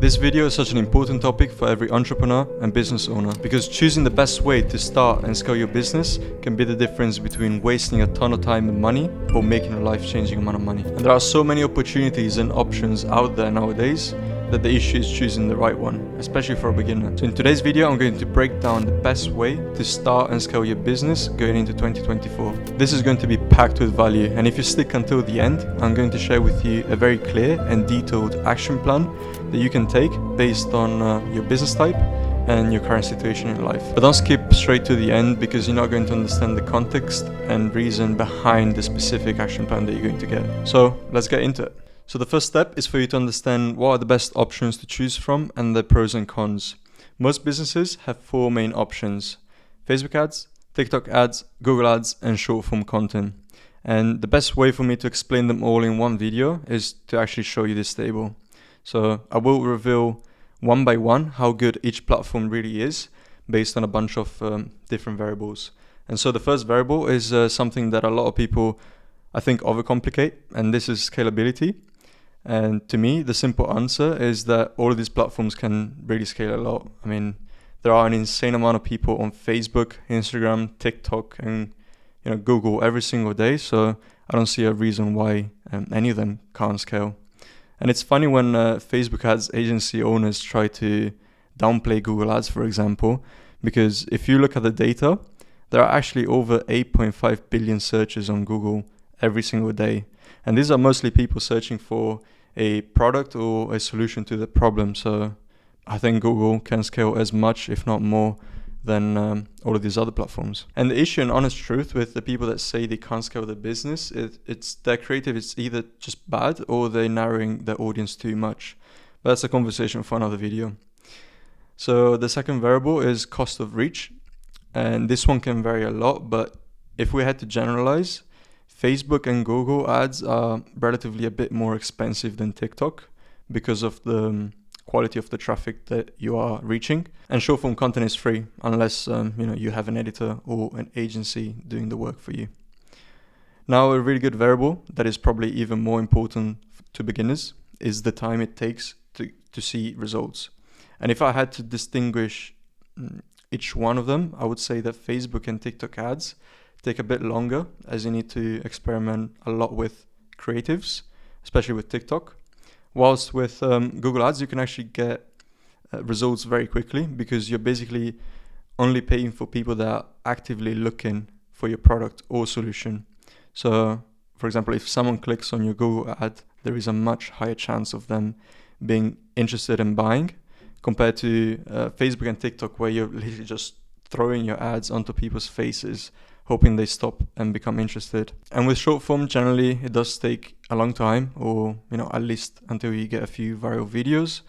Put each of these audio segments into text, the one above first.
This video is such an important topic for every entrepreneur and business owner because choosing the best way to start and scale your business can be the difference between wasting a ton of time and money or making a life-changing amount of money. And there are so many opportunities and options out there nowadays that the issue is choosing the right one, especially for a beginner. So in today's video, I'm going to break down the best way to start and scale your business going into 2024. This is going to be packed with value, and if you stick until the end, I'm going to share with you a very clear and detailed action plan that you can take based on your business type and your current situation in life. But don't skip straight to the end because you're not going to understand the context and reason behind the specific action plan that you're going to get. So let's get into it. So the first step is for you to understand what are the best options to choose from and the pros and cons. Most businesses have four main options: Facebook ads, TikTok ads, Google ads, and short form content. And the best way for me to explain them all in one video is to actually show you this table. So I will reveal one by one how good each platform really is based on a bunch of different variables. And so the first variable is something that a lot of people, I think, overcomplicate, and this is scalability. And to me, the simple answer is that all of these platforms can really scale a lot. I mean, there are an insane amount of people on Facebook, Instagram, TikTok, and Google every single day. So I don't see a reason why any of them can't scale. And it's funny when Facebook ads agency owners try to downplay Google ads, for example, because if you look at the data, there are actually over 8.5 billion searches on Google every single day. And these are mostly people searching for a product or a solution to the problem. So I think Google can scale as much, if not more, than all of these other platforms. And the issue and honest truth with the people that say they can't scale their business, it's their creative is either just bad or they're narrowing their audience too much. But that's a conversation for another video. So the second variable is cost of reach. And this one can vary a lot, but if we had to generalize, Facebook and Google ads are relatively a bit more expensive than TikTok because of the quality of the traffic that you are reaching. And short form content is free unless you have an editor or an agency doing the work for you. Now, a really good variable that is probably even more important to beginners is the time it takes to see results. And if I had to distinguish each one of them, I would say that Facebook and TikTok ads take a bit longer as you need to experiment a lot with creatives, especially with TikTok. Whilst with Google ads, you can actually get results very quickly because you're basically only paying for people that are actively looking for your product or solution. So, for example, if someone clicks on your Google ad, there is a much higher chance of them being interested in buying compared to Facebook and TikTok, where you're literally just throwing your ads onto people's faces, hoping they stop and become interested. And with short form, generally, it does take a long time, or at least until you get a few viral videos.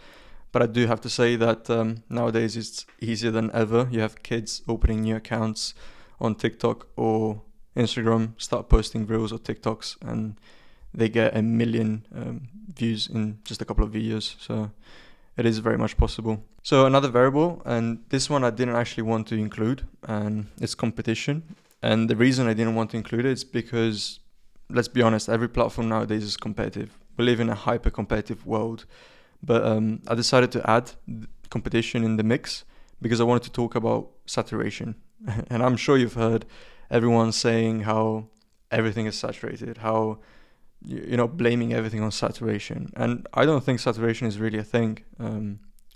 But I do have to say that nowadays it's easier than ever. You have kids opening new accounts on TikTok or Instagram, start posting reels or TikToks, and they get 1 million views in just a couple of videos. So it is very much possible. So another variable, and this one I didn't actually want to include, and it's competition. And the reason I didn't want to include it is because, let's be honest, every platform nowadays is competitive. We live in a hyper-competitive world. But I decided to add competition in the mix because I wanted to talk about saturation. And I'm sure you've heard everyone saying how everything is saturated, how, blaming everything on saturation. And I don't think saturation is really a thing.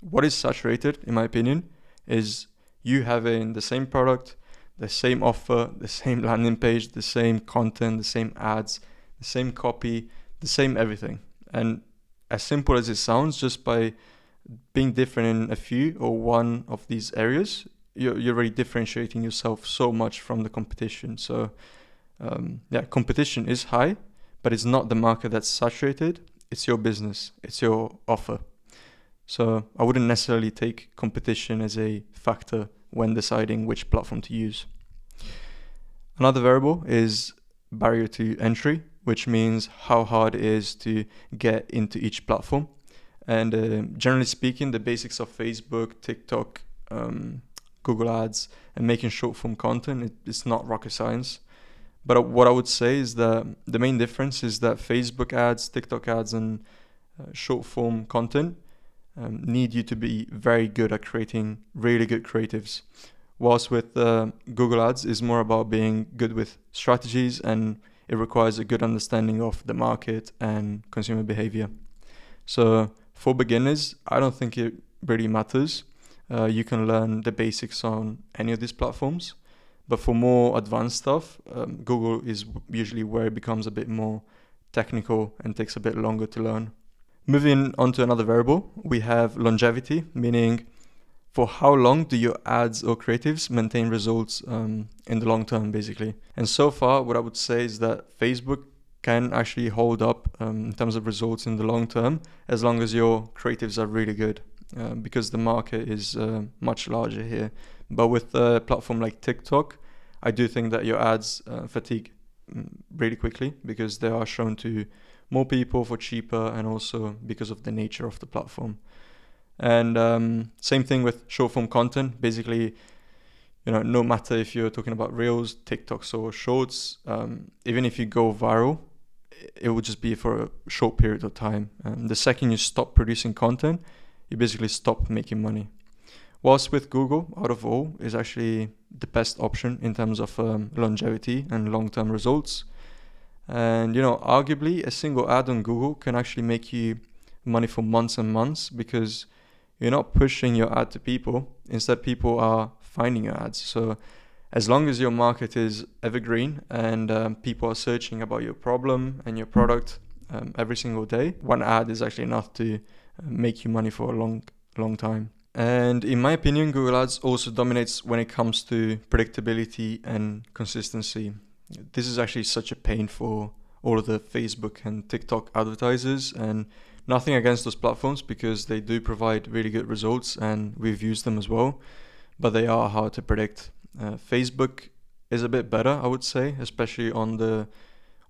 What is saturated, in my opinion, is you having the same product, the same offer, the same landing page, the same content, the same ads, the same copy, the same everything. And as simple as it sounds, just by being different in a few or one of these areas, you're already differentiating yourself so much from the competition. So competition is high, but it's not the market that's saturated. It's your business. It's your offer. So I wouldn't necessarily take competition as a factor when deciding which platform to use. Another variable is barrier to entry, which means how hard it is to get into each platform. And generally speaking, the basics of Facebook, TikTok, Google ads, and making short form content, it's not rocket science. But what I would say is that the main difference is that Facebook ads, TikTok ads, and short form content need you to be very good at creating really good creatives. Whilst with Google Ads is more about being good with strategies, and it requires a good understanding of the market and consumer behavior. So for beginners, I don't think it really matters. You can learn the basics on any of these platforms. But for more advanced stuff, Google is usually where it becomes a bit more technical and takes a bit longer to learn. Moving on to another variable, we have longevity, meaning for how long do your ads or creatives maintain results in the long term, basically. And so far, what I would say is that Facebook can actually hold up in terms of results in the long term, as long as your creatives are really good, because the market is much larger here. But with a platform like TikTok, I do think that your ads fatigue really quickly, because they are shown to more people for cheaper, and also because of the nature of the platform. And same thing with short form content. Basically, no matter if you're talking about Reels, TikToks, or Shorts, even if you go viral, it will just be for a short period of time. And the second you stop producing content, you basically stop making money. Whilst with Google, out of all, is actually the best option in terms of longevity and long-term results. And, arguably a single ad on Google can actually make you money for months and months, because you're not pushing your ad to people. Instead, people are finding your ads. So as long as your market is evergreen and people are searching about your problem and your product every single day, one ad is actually enough to make you money for a long time. And in my opinion, Google Ads also dominates when it comes to predictability and consistency. This is actually such a pain for all of the Facebook and TikTok advertisers, and nothing against those platforms, because they do provide really good results and we've used them as well, but they are hard to predict. Facebook is a bit better, I would say, especially on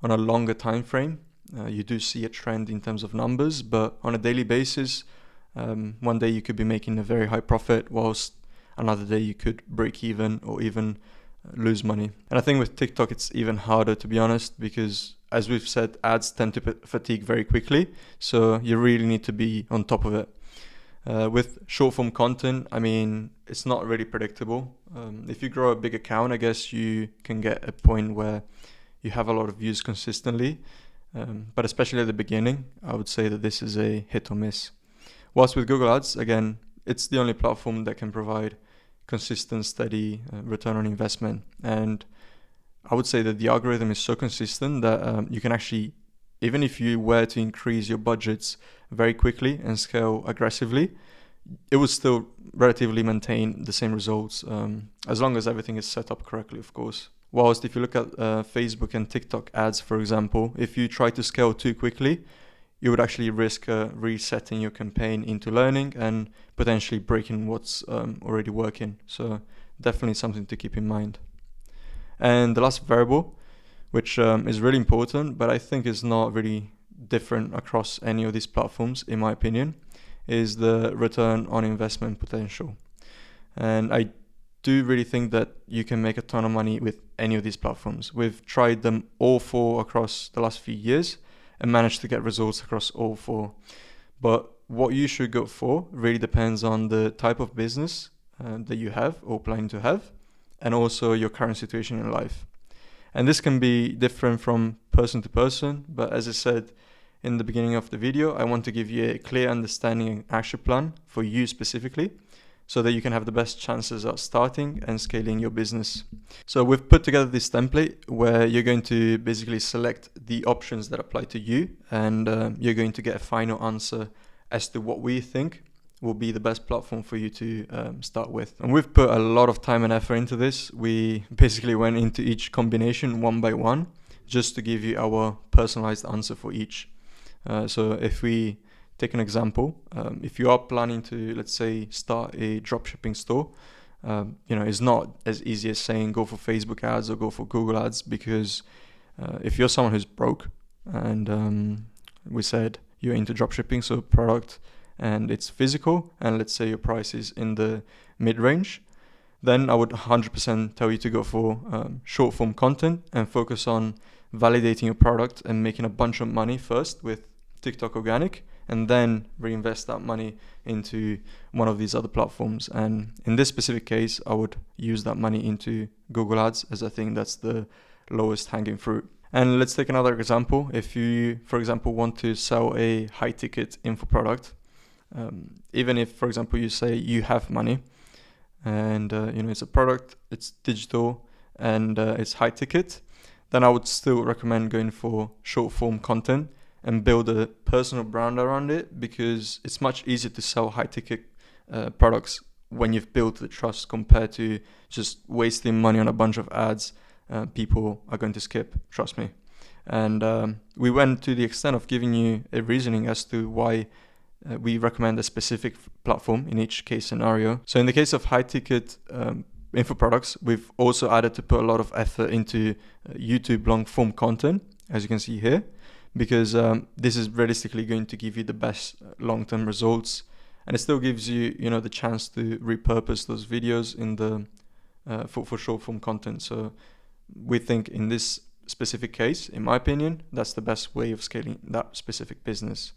a longer time frame. You do see a trend in terms of numbers, but on a daily basis, one day you could be making a very high profit, whilst another day you could break even or even lose money. And I think with TikTok it's even harder, to be honest, because as we've said, ads tend to fatigue very quickly, so you really need to be on top of it. With short form content, it's not really predictable. If you grow a big account, I guess you can get a point where you have a lot of views consistently, but especially at the beginning, I would say that this is a hit or miss. Whilst with Google Ads, again, it's the only platform that can provide consistent, steady return on investment. And I would say that the algorithm is so consistent that you can actually, even if you were to increase your budgets very quickly and scale aggressively, it would still relatively maintain the same results, as long as everything is set up correctly, of course. Whilst if you look at Facebook and TikTok ads, for example, if you try to scale too quickly, you would actually risk resetting your campaign into learning and potentially breaking what's already working. So definitely something to keep in mind. And the last variable, which is really important, but I think is not really different across any of these platforms, in my opinion, is the return on investment potential. And I do really think that you can make a ton of money with any of these platforms. We've tried them all four across the last few years and managed to get results across all four. But what you should go for really depends on the type of business that you have or planning to have, and also your current situation in life. And this can be different from person to person, but as I said in the beginning of the video, I want to give you a clear understanding and action plan for you specifically, so that you can have the best chances at starting and scaling your business. So we've put together this template where you're going to basically select the options that apply to you, and you're going to get a final answer as to what we think will be the best platform for you to start with. And we've put a lot of time and effort into this. We basically went into each combination one by one, just to give you our personalized answer for each. So if we take an example, if you are planning to, let's say, start a dropshipping store, it's not as easy as saying go for Facebook ads or go for Google ads, because if you're someone who's broke, and we said you're into dropshipping, so product and it's physical, and let's say your price is in the mid-range, then I would 100% tell you to go for short form content and focus on validating your product and making a bunch of money first with TikTok organic, and then reinvest that money into one of these other platforms. And in this specific case, I would use that money into Google Ads, as I think that's the lowest hanging fruit. And let's take another example. If you, for example, want to sell a high ticket info product, even if, for example, you say you have money and it's a product, it's digital, and it's high ticket, then I would still recommend going for short form content and build a personal brand around it, because it's much easier to sell high ticket products when you've built the trust compared to just wasting money on a bunch of ads. People are going to skip, trust me. And we went to the extent of giving you a reasoning as to why we recommend a specific platform in each case scenario. So in the case of high ticket info products, we've also added to put a lot of effort into YouTube long form content, as you can see here, because this is realistically going to give you the best long-term results, and it still gives you, the chance to repurpose those videos in the for short form content. So we think in this specific case, in my opinion, that's the best way of scaling that specific business.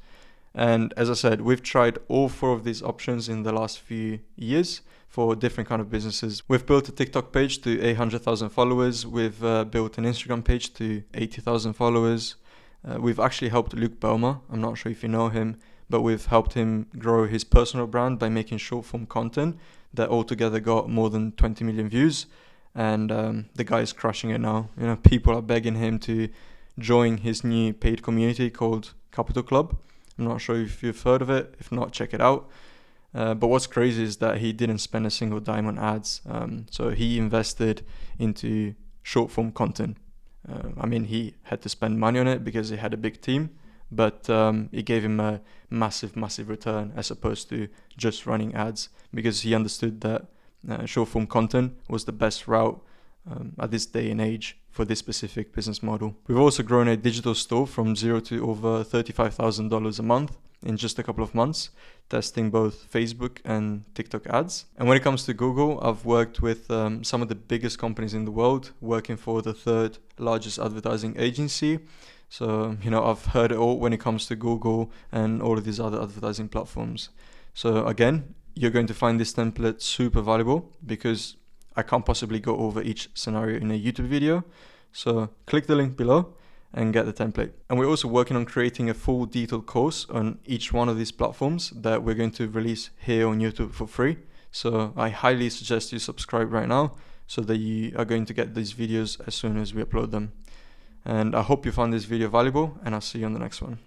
And as I said, we've tried all 4 of these options in the last few years for different kind of businesses. We've built a TikTok page to 800,000 followers. We've built an Instagram page to 80,000 followers. We've actually helped Luke Belmer. I'm not sure if you know him, but we've helped him grow his personal brand by making short form content that altogether got more than 20 million views. And the guy is crushing it now. People are begging him to join his new paid community called Capital Club. I'm not sure if you've heard of it. If not, check it out. But what's crazy is that he didn't spend a single dime on ads. So he invested into short form content. He had to spend money on it because he had a big team, but it gave him a massive return as opposed to just running ads, because he understood that short form content was the best route at this day and age for this specific business model. We've also grown a digital store from zero to over $35,000 a month in just a couple of months, testing both Facebook and TikTok ads. And when it comes to Google, I've worked with some of the biggest companies in the world, working for the 3rd largest advertising agency. So, I've heard it all when it comes to Google and all of these other advertising platforms. So again, you're going to find this template super valuable, because I can't possibly go over each scenario in a YouTube video. So click the link below and get the template. And we're also working on creating a full detailed course on each one of these platforms that we're going to release here on YouTube for free. So I highly suggest you subscribe right now, so that you are going to get these videos as soon as we upload them. And I hope you found this video valuable, and I'll see you on the next one.